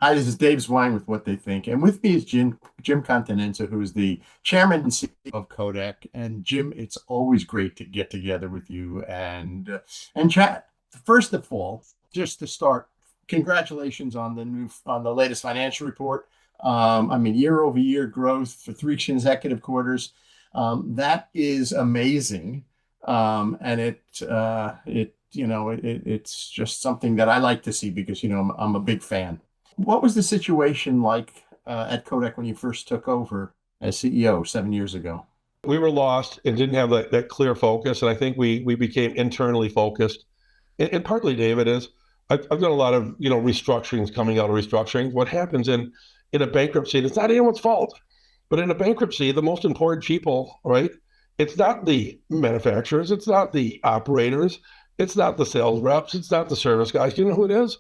Hi, this is Dave Zwine with What They Think. And with me is Jim Continenza, who is the chairman and CEO of Kodak. And Jim, it's always great to get together with you and chat. First of all, just to start, congratulations on the latest financial report. I mean, year over year growth for three consecutive quarters. That is amazing. And it's just something that I like to see because I'm a big fan. What was the situation like at Kodak when you first took over as CEO 7 years ago? We were lost and didn't have that clear focus. And I think we became internally focused. And partly, David, is I've done a lot of restructurings coming out of restructurings. What happens in a bankruptcy, and it's not anyone's fault, but in a bankruptcy, the most important people, right? It's not the manufacturers, it's not the operators, it's not the sales reps, it's not the service guys. You know who it is?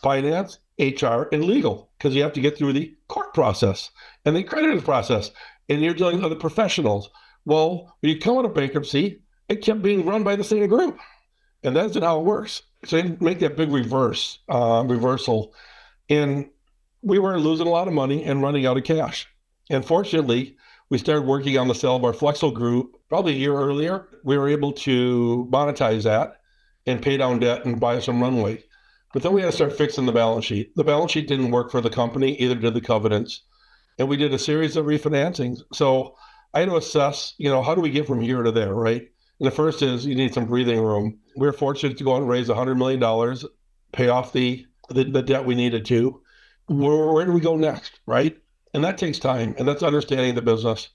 Finance, HR, and legal, because you have to get through the court process and the creditor's process, and you're dealing with other professionals. Well, when you come out of bankruptcy, it kept being run by the same group, and that's not how it works. So they make that big reversal, and we were losing a lot of money and running out of cash. And fortunately, we started working on the sale of our Flexel group probably a year earlier. We were able to monetize that and pay down debt and buy some runway. But then we had to start fixing the balance sheet. The balance sheet didn't work for the company, either did the covenants. And we did a series of refinancings. So I had to assess, how do we get from here to there, right? And the first is you need some breathing room. We were fortunate to go out and raise $100 million, pay off the debt we needed to. Where do we go next, right? And that takes time, and that's understanding the business.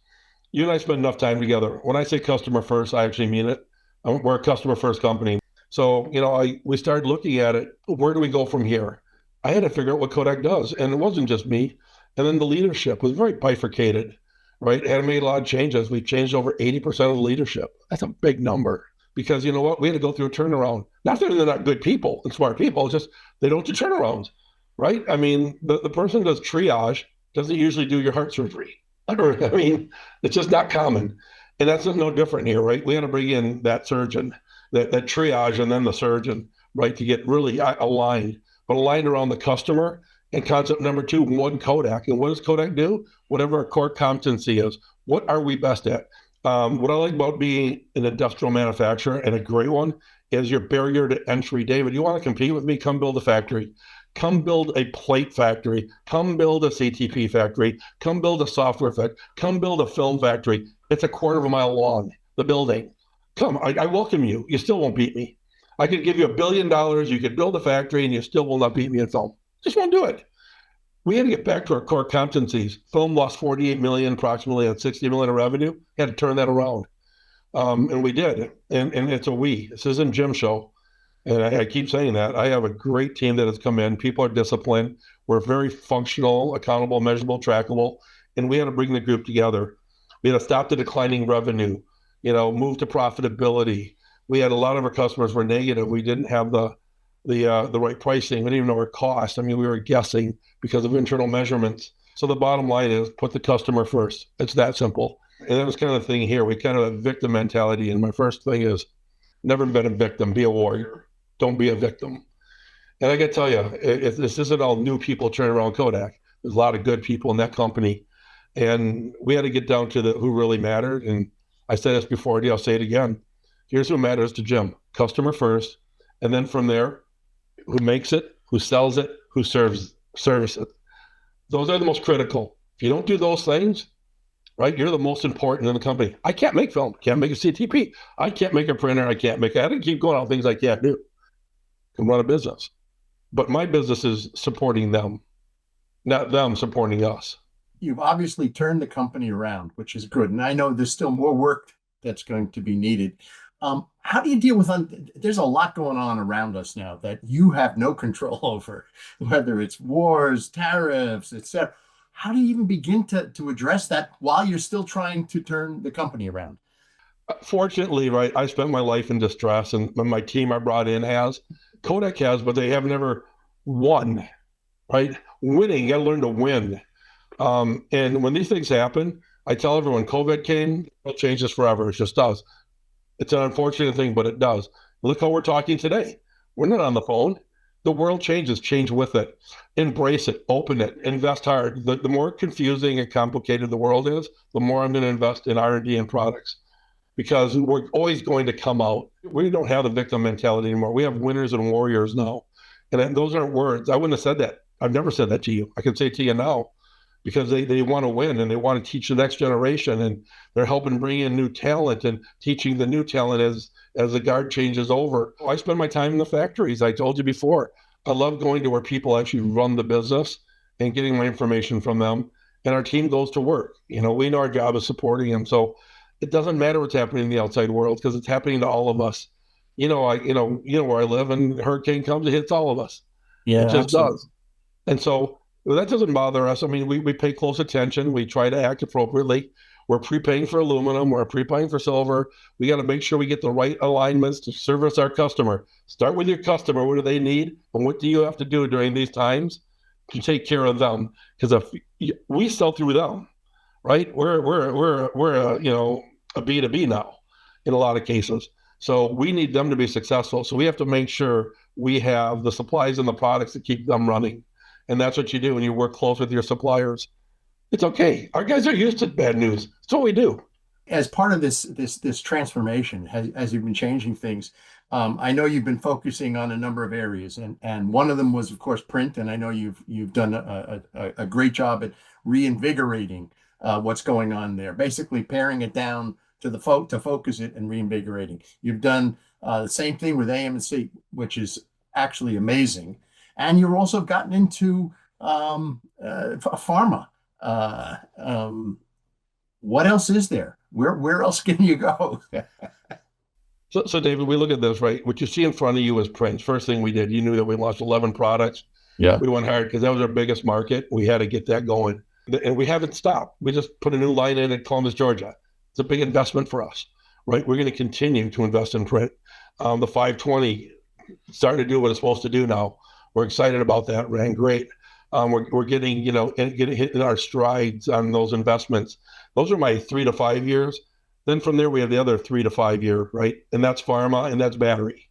You and I spend enough time together. When I say customer first, I actually mean it. We're a customer first company. So, we started looking at it. Where do we go from here? I had to figure out what Kodak does. And it wasn't just me. And then the leadership was very bifurcated, right? And made a lot of changes. We changed over 80% of the leadership. That's a big number because you know what? We had to go through a turnaround. Not that they're not good people and smart people, it's just they don't do turnarounds, right? I mean, the person who does triage doesn't usually do your heart surgery. I mean, it's just not common. And that's no different here, right? We had to bring in that surgeon, that triage, and then the surgeon, right, to get really aligned, but aligned around the customer. And concept number two, one Kodak. And what does Kodak do? Whatever our core competency is, what are we best at? What I like about being an industrial manufacturer, and a great one, is your barrier to entry. David, you want to compete with me? Come build a factory. Come build a plate factory. Come build a CTP factory. Come build a software factory. Come build a film factory. It's a quarter of a mile long, the building. Come, I welcome you. You still won't beat me. I could give you $1 billion. You could build a factory and you still will not beat me in film. Just won't do it. We had to get back to our core competencies. Film lost 48 million, approximately, at 60 million of revenue. Had to turn that around. And we did. And it's a we. This isn't Jim's show. And I keep saying that. I have a great team that has come in. People are disciplined. We're very functional, accountable, measurable, trackable. And we had to bring the group together. We had to stop the declining revenue, move to profitability. We had a lot of our customers were negative. We didn't have the right pricing. We didn't even know our cost. I mean, we were guessing because of internal measurements. So the bottom line is put the customer first. It's that simple. And that was kind of the thing here. We kind of have a victim mentality. And my first thing is never been a victim, be a warrior. Don't be a victim. And I got to tell you, this isn't all new people turning around Kodak. There's a lot of good people in that company. And we had to get down to who really mattered. And I said this before, I'll say it again. Here's who matters to Jim. Customer first. And then from there, who makes it, who sells it, who serves it. Those are the most critical. If you don't do those things, right, you're the most important in the company. I can't make film, can't make a CTP. I can't make a printer. I can keep going on things I can't do. Can run a business. But my business is supporting them, not them supporting us. You've obviously turned the company around, which is good. And I know there's still more work that's going to be needed. How do you deal with, there's a lot going on around us now that you have no control over, whether it's wars, tariffs, etc. How do you even begin to address that while you're still trying to turn the company around? Fortunately, right, I spent my life in distress, and my team I brought in has. Kodak has, but they have never won, right? Winning, you got to learn to win. And when these things happen, I tell everyone, COVID came, it'll change this forever. It just does. It's an unfortunate thing, but it does. Look how we're talking today. We're not on the phone. The world changes, change with it. Embrace it, open it, invest hard. The more confusing and complicated the world is, the more I'm going to invest in R&D and products because we're always going to come out. We don't have the victim mentality anymore. We have winners and warriors now. And those aren't words. I wouldn't have said that. I've never said that to you. I can say it to you now because they want to win and they want to teach the next generation and they're helping bring in new talent and teaching the new talent as the guard changes over. I spend my time in the factories. I told you before, I love going to where people actually run the business and getting my information from them. And our team goes to work. We know our job is supporting them. So it doesn't matter what's happening in the outside world because it's happening to all of us. Where I live, and a hurricane comes, it hits all of us. It Yeah, just absolutely. does. And so that doesn't bother us. I mean, we pay close attention. We try to act appropriately. We're prepaying for aluminum. We're prepaying for silver. We got to make sure we get the right alignments to service our customer. Start with your customer. What do they need? And what do you have to do during these times to take care of them? Because if we sell through them, right? We're a B2B now in a lot of cases. So we need them to be successful. So we have to make sure we have the supplies and the products to keep them running. And that's what you do when you work close with your suppliers. It's okay. Our guys are used to bad news. That's what we do. As part of this transformation, as you've been changing things, I know you've been focusing on a number of areas, and one of them was, of course, print. And I know you've done a great job at reinvigorating what's going on there, basically paring it down to to focus it and reinvigorating. You've done the same thing with AM&C, which is actually amazing, and you've also gotten into pharma. Uh, um, what else is there? Where else can you go? So David, we look at this, right? What you see in front of you is print. First thing we did, you knew that we launched 11 products. Yeah. We went hard because that was our biggest market. We had to get that going. And we haven't stopped. We just put a new line in at Columbus, Georgia. It's a big investment for us, right? We're going to continue to invest in print. The 520 starting to do what it's supposed to do now. We're excited about that. Ran great. We're getting, getting hit in our strides on those investments. Those are my 3 to 5 years. Then from there, we have the other 3 to 5 year, right? And that's pharma and that's battery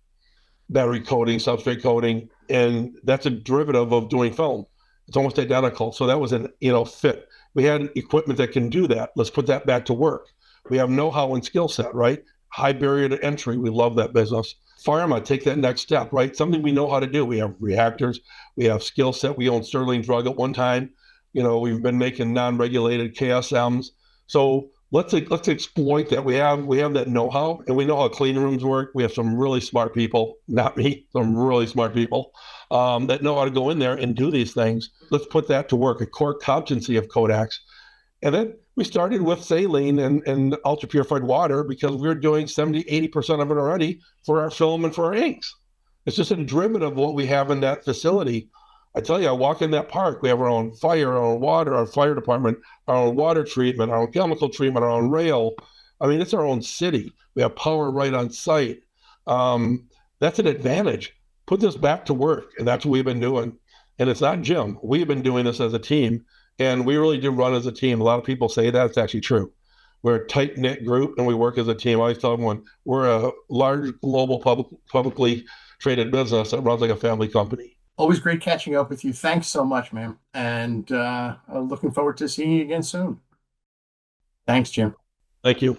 coating, substrate coating. And that's a derivative of doing film. It's almost identical. So that was an, fit. We had equipment that can do that. Let's put that back to work. We have know-how and skill set, right? High barrier to entry. We love that business. Pharma, take that next step, right? Something we know how to do. We have reactors. We have skill set. We owned Sterling Drug at one time. We've been making non-regulated KSMs. So let's exploit that. We have that know-how, and we know how clean rooms work. We have some really smart people, not me, some really smart people that know how to go in there and do these things. Let's put that to work, a core competency of Kodak's. And then we started with saline and ultra purified water because we're doing 70-80% of it already for our film and for our inks. It's just a derivative of what we have in that facility. I tell you, I walk in that park, we have our own fire, our own water, our fire department, our own water treatment, our own chemical treatment, our own rail. I mean, it's our own city. We have power right on site. That's an advantage. Put this back to work, and that's what we've been doing. And it's not Jim. We've been doing this as a team, and we really do run as a team. A lot of people say that. It's actually true. We're a tight-knit group, and we work as a team. I always tell everyone, we're a large global publicly traded business that runs like a family company. Always great catching up with you. Thanks so much, man. And looking forward to seeing you again soon. Thanks, Jim. Thank you.